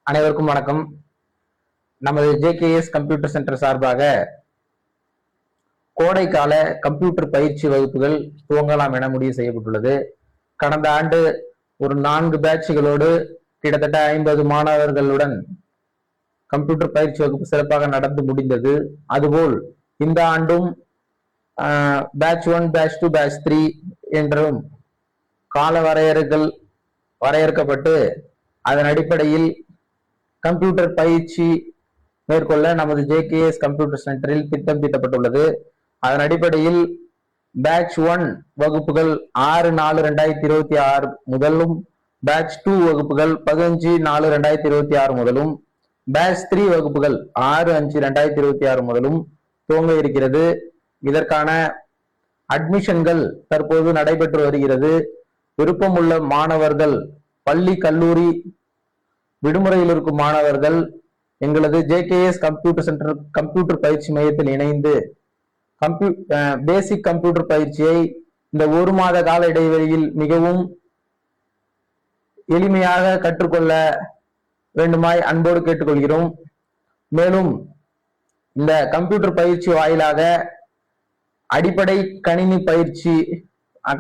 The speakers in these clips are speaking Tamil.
அனைவருக்கும் வணக்கம். நமது ஜேகேஎஸ் கம்ப்யூட்டர் சென்டர் சார்பாக கோடைக்கால கம்ப்யூட்டர் பயிற்சி வகுப்புகள் துவங்கலாம் என முடிவு செய்யப்பட்டுள்ளது. கடந்த ஆண்டு ஒரு 4 பேட்சுகளோடு கிட்டத்தட்ட 50 மாணவர்களுடன் கம்ப்யூட்டர் பயிற்சி வகுப்பு சிறப்பாக நடந்து முடிந்தது. அதுபோல் இந்த ஆண்டும் பேட்ச் 1, பேட்ச் 2, பேட்ச் 3 என்றும் கால வரையறுக்கப்பட்டு அதன் அடிப்படையில் கம்ப்யூட்டர் பயிற்சி மேற்கொள்ள நமது ஜேகேஎஸ் கம்ப்யூட்டர் சென்டரில் திட்டம் தீட்டப்பட்டுள்ளது. அதன் அடிப்படையில் பேட்ச் 1 வகுப்புகள் 6/4/2026 முதலும், பேட்ச் 2 வகுப்புகள் 15/4/2026 முதலும், பேட்ச் 3 வகுப்புகள் 6/5/2026 முதலும் துவங்க இருக்கிறது. இதற்கான அட்மிஷன்கள் தற்போது நடைபெற்று வருகிறது. விருப்பமுள்ள மாணவர்கள், பள்ளி கல்லூரி விடுமுறையில் இருக்கும் மாணவர்கள் எங்களது ஜேகேஎஸ் கம்ப்யூட்டர் சென்டர் கம்ப்யூட்டர் பயிற்சி மையத்தில் இணைந்து பேசிக் கம்ப்யூட்டர் பயிற்சியை இந்த 1 மாத கால இடைவெளியில் மிகவும் எளிமையாக கற்றுக்கொள்ள வேண்டுமாய் அன்போடு கேட்டுக்கொள்கிறோம். மேலும் இந்த கம்ப்யூட்டர் பயிற்சி வாயிலாக அடிப்படை கணினி பயிற்சி,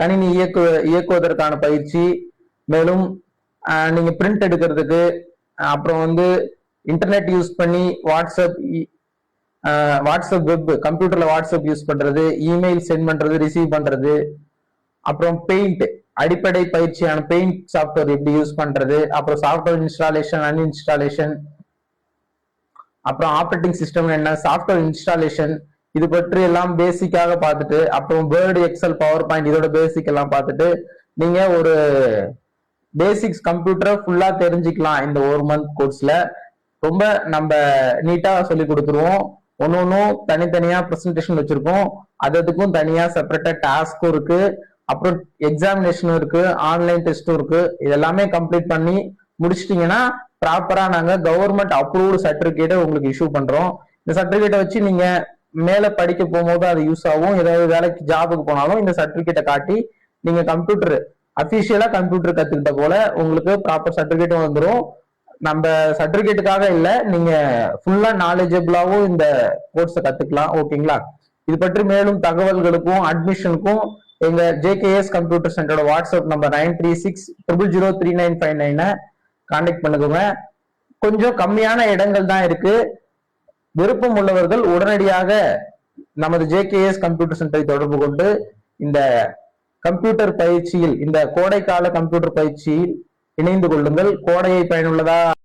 கணினி இயக்குவதற்கான பயிற்சி, மேலும் நீங்க பிரிண்ட் எடுக்கிறதுக்கு, அப்புறம் இன்டர்நெட் யூஸ் பண்ணி வாட்ஸ்அப் வெப், கம்ப்யூட்டர்ல வாட்ஸ்அப் யூஸ் பண்றது, இமெயில் சென்ட் பண்றது, ரிசீவ் பண்றது, அப்புறம் பெயிண்ட், அடிப்படை பயிற்சியான பெயிண்ட் சாஃப்ட்வேர் எப்படி யூஸ் பண்றது, அப்புறம் சாஃப்ட்வேர் இன்ஸ்டாலேஷன், அன்இன்ஸ்டாலேஷன், அப்புறம் ஆப்ரேட்டிங் சிஸ்டம் என்ன, சாஃப்ட்வேர் இன்ஸ்டாலேஷன், இது பற்றி எல்லாம் பேசிக்காக பார்த்துட்டு, அப்புறம் வேர்டு, எக்ஸல், பவர் பாயிண்ட் இதோட பேசிக் எல்லாம் பார்த்துட்டு நீங்க ஒரு பேசிக்ஸ் கம்ப்யூட்டரை ஃபுல்லா தெரிஞ்சுக்கலாம். இந்த 1 மந்த் கோர்ஸ்ல ரொம்ப நம்ம நீட்டா சொல்லி கொடுத்துருவோம். ஒன்னும் தனித்தனியா பிரசன்டேஷன் வச்சிருக்கோம். அதுக்கும் தனியா செப்பரேட்டா டாஸ்க்கும் இருக்கு, அப்புறம் எக்ஸாமினேஷனும் இருக்கு, ஆன்லைன் டெஸ்டும் இருக்கு. இதெல்லாமே கம்ப்ளீட் பண்ணி முடிச்சிட்டீங்கன்னா ப்ராப்பரா நாங்க கவர்மெண்ட் அப்ரூவ்டு சர்டிபிகேட்டை உங்களுக்கு இஷ்யூ பண்றோம். இந்த சர்டிபிகேட்டை வச்சு நீங்க மேல படிக்க போகும்போது அது யூஸ் ஆகும். ஏதாவது வேலைக்கு ஜாபுக்கு போனாலும் இந்த சர்டிபிகேட்டை காட்டி நீங்க கம்ப்யூட்டர் அபிஷியலா கம்ப்யூட்டர் கத்துக்கிட்ட போல உங்களுக்கு ப்ராப்பர் சர்டிபிகேட்டும் வந்துடும். நம்ம சர்டிபிகேட்டுக்காக இல்ல, நீங்க ஃபுல்லா நாலேஜபிளாவும் இந்த கோர்ஸை கத்துக்கலாம். ஓகேங்களா? இது பற்றி மேலும் தகவல்களுக்கும் அட்மிஷனுக்கும் எங்க ஜேகேஎஸ் கம்ப்யூட்டர் சென்டரோட வாட்ஸ்அப் நம்பர் 9360003959 கான்டாக்ட் பண்ணுங்க. கொஞ்சம் கம்மியான இடங்கள் தான் இருக்கு. விருப்பம் உள்ளவர்கள் உடனடியாக நமது ஜேகேஎஸ் கம்ப்யூட்டர் சென்டரை தொடர்பு கொண்டு இந்த கம்ப்யூட்டர் பயிற்சியில், இந்த கோடைக்கால கம்ப்யூட்டர் பயிற்சியில் இணைந்து கொள்ளுங்கள். கோடையை பயனுள்ளதா